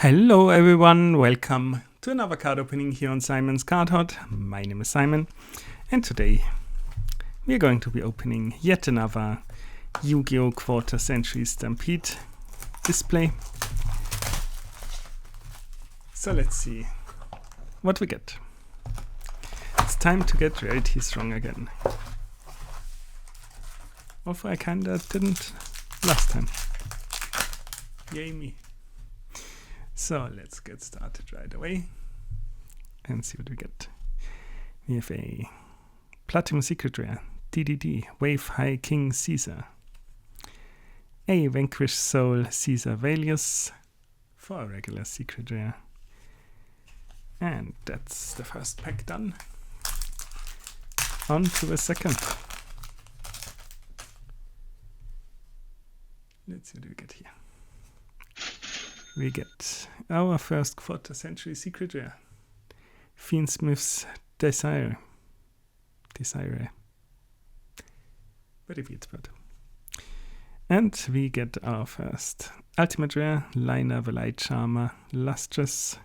Hello everyone, welcome to another card opening here on Simon's Card Hut. My name is Simon and today we are going to be opening yet another YuGiOh Quarter Century Stampede display. So let's see what we get. It's time to get Rarity Strong again. Although I kinda didn't last time. Yay me. So let's get started right away and see what we get. We have a Platinum Secret Rare, DDD, Wave High King Caesar. A Vanquished Soul Caesar Valius for a regular Secret Rare. And that's the first pack done. On to the second. Let's see what we get here. We get our first Quarter Century Secret Rare, Fiendsmith's Desire. Very weird word. And we get our first Ultimate Rare, Liner the Light Charmer, Lustrous.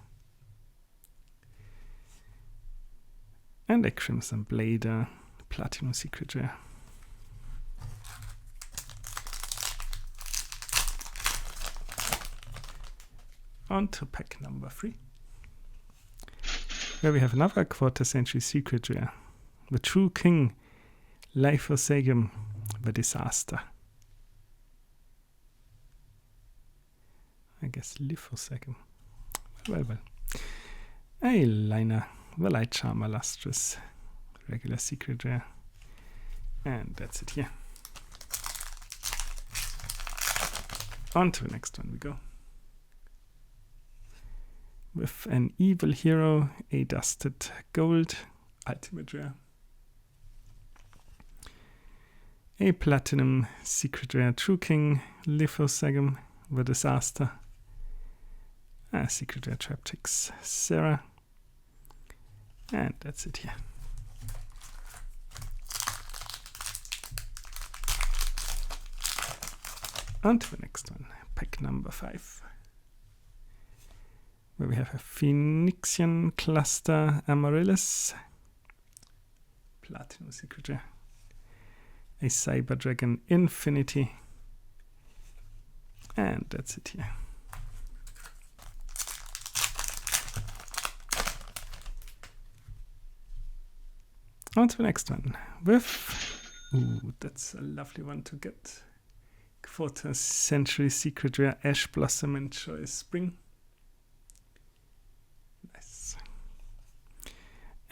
And a Crimson Blader, Platinum Secret Rare. On to pack number 3, where we have another Quarter Century Secret Rare, the True King, Lithosegum, the Disaster. I guess Lithosegum. Well. A Liner, the Light Charmer, Lustrous, regular Secret Rare. And that's it here. On to the next one we go. With an Evil Hero, a Dusted Gold, Ultimate Rare. A Platinum Secret Rare, True King, Lithosegum, the Disaster. A Secret Rare, Traptrix, Sarah. And that's it here. On to the next one, pack number 5. Where we have a Phoenixian Cluster Amaryllis, Platinum Secret Rare, a Cyber Dragon Infinity, and that's it here. On to the next one with, ooh, that's a lovely one to get. Quarter Century Secret Rare, Ash Blossom and Choice Spring.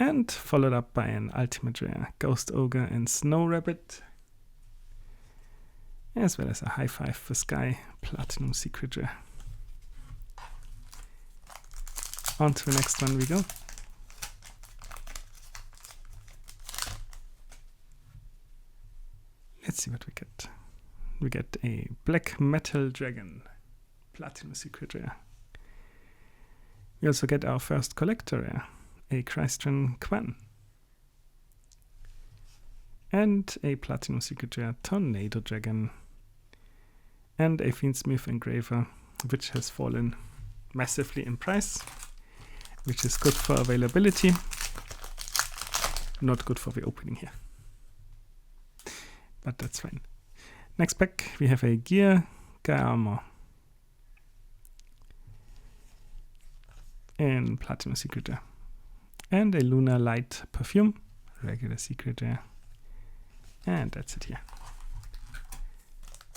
And followed up by an Ultimate Rare, Ghost Ogre and Snow Rabbit, as well as a High Five for Sky, Platinum Secret Rare. On to the next one we go. Let's see what we get. We get a Black Metal Dragon, Platinum Secret Rare. We also get our first Collector Rare, a Crystron Quan, and a Platinum Secret Rare, Tornado Dragon, and a Fiendsmith Engraver, which has fallen massively in price, which is good for availability, not good for the opening here, but that's fine. Next pack we have a Gear Armor in Platinum Secret Rare. And a Lunar Light Perfume, regular Secret Rare. And that's it here.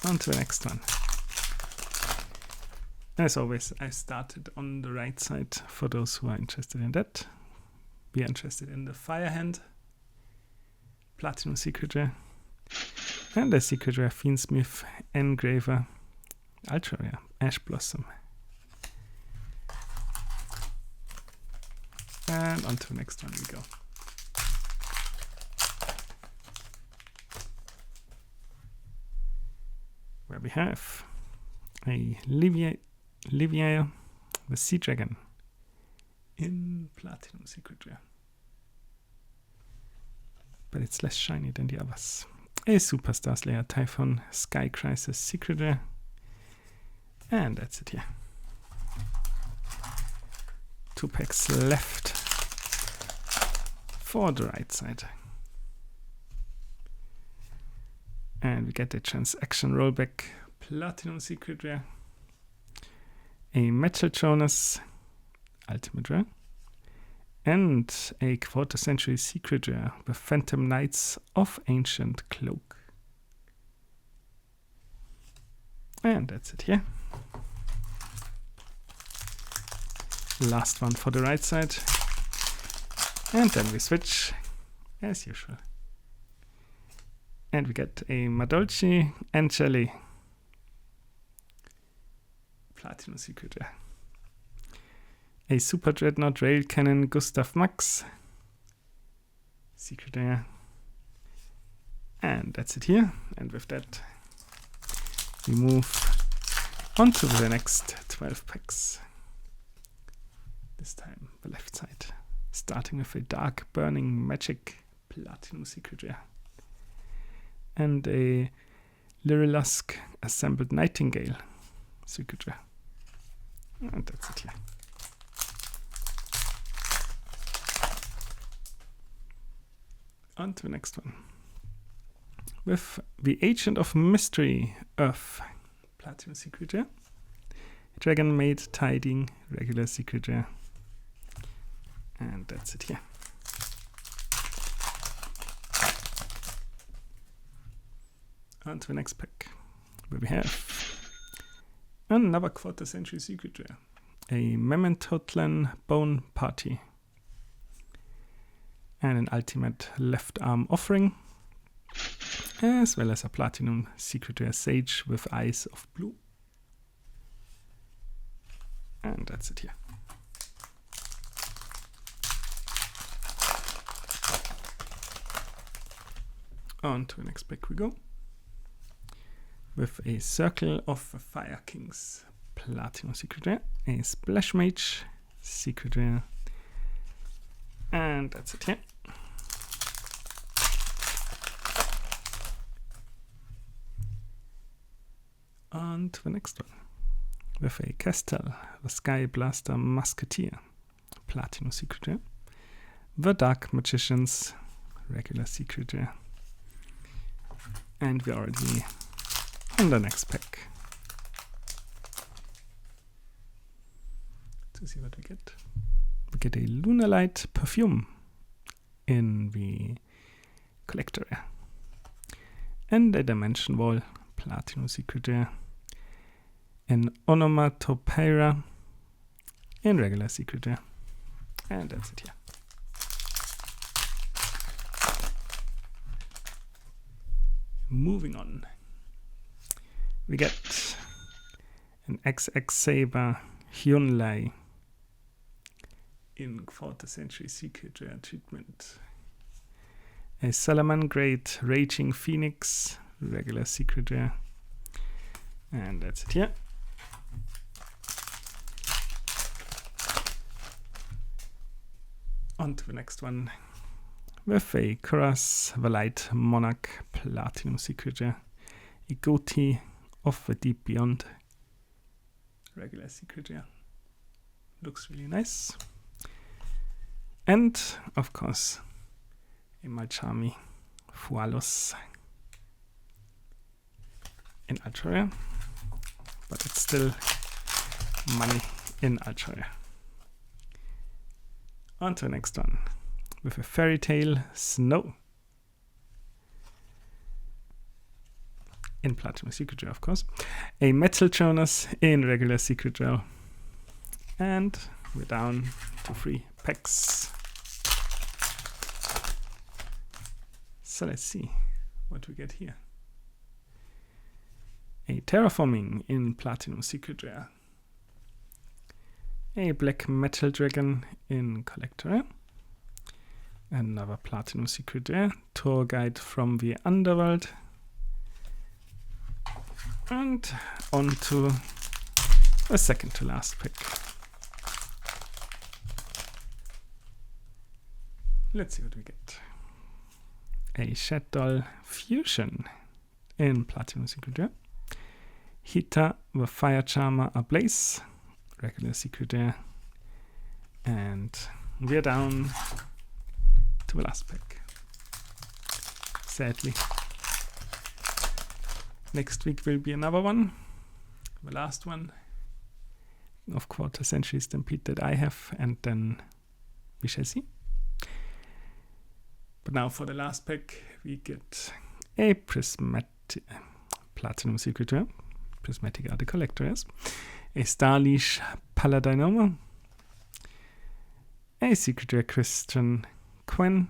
On to the next one. As always, I started on the right side for those who are interested in that. We are interested in the Fire Hand, Platinum Secret Rare. And a Secret Rare Fiendsmith Engraver, Ultra Rare, Ash Blossom. And on to the next one we go. Where we have a Livier, the Sea Dragon, in Platinum Secret Rare. But it's less shiny than the others. A Superstar Slayer Typhon, Sky Crisis Secret Rare. And that's it here. 2 packs left for the right side. And we get a transaction rollback, Platinum Secret Rare, a Metal Jonas Ultimate Rare, and a Quarter Century Secret Rare with Phantom Knights of Ancient Cloak. And that's it here. Last one for the right side. And then we switch as usual. And we get a Madolchi Angeli Platinum Secret Rare, a Super Dreadnought Rail Cannon Gustav Max Secret Rare, and that's it here. And with that, we move on to the next 12 packs. This time the left side, starting with a Dark Burning Magic Platinum Secret Rare, and a Lyrilusk Assembled Nightingale Secret Rare. And that's it here. On to the next one. With the Agent of Mystery Earth Platinum Secret Rare, Dragon Maid Tiding regular Secret Rare. And that's it here. On to the next pack, where we have another Quarter Century Secret Rare, a Memantotlan Bone Party, and an Ultimate Left Arm Offering, as well as a Platinum Secret Rare Sage with Eyes of Blue. And that's it here. On to the next pack we go, with a Circle of Fire Kings Platinum Secret Rare, a Splash Mage Secret Rare, and that's it here. On to the next one, with a Castel, the Sky Blaster Musketeer Platinum Secret Rare, the Dark Magicians regular Secret Rare, and we're already on the next pack. To see what we get. We get a Lunalight Perfume in the Collector Rare, and a Dimension Wall Platinum Secret Rare, an Onomatopeira in regular Secret Rare, and that's it here. Moving on, we get an XX Saber Hyunlei in Quarter Century Secret Rare treatment, a Salamangreat Raging Phoenix regular Secret Rare, and that's it here. On to the next one, with a Kuras the Light Monarch Platinum Secret Rare, a Goatee of the Deep Beyond regular Secret Rare. Looks really nice. And of course, a Malchami Fualos in Ultra Rare, but it's still money in Ultra Rare. On to the next one, with a Fairy Tale Snow in Platinum Secret Rare, of course, a Metal Jonas in regular Secret Rare, and we're down to 3 packs. So let's see what we get here. A Terraforming in Platinum Secret Rare, a Black Metal Dragon in Collector Rare, another Platinum Secret Rare, Tour Guide from the Underworld, and on to a second to last pick. Let's see what we get. A Shadow Fusion in Platinum Secret Rare, Hita the Fire Charmer Ablaze regular Secret Rare, And we're down to the last pack, sadly. Next week will be another one, the last one of Quarter Century Stampede that I have, and then we shall see. But now for the last pack, we get a prismatic Platinum Secret Rare, Prismatic Art Collector, yes, a Starleash Paladinoma, a Secret Rare Christian Quen,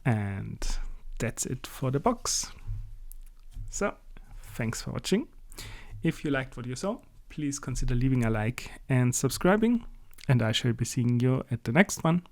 and that's it for the box. So, thanks for watching. If you liked what you saw, please consider leaving a like and subscribing, and I shall be seeing you at the next one.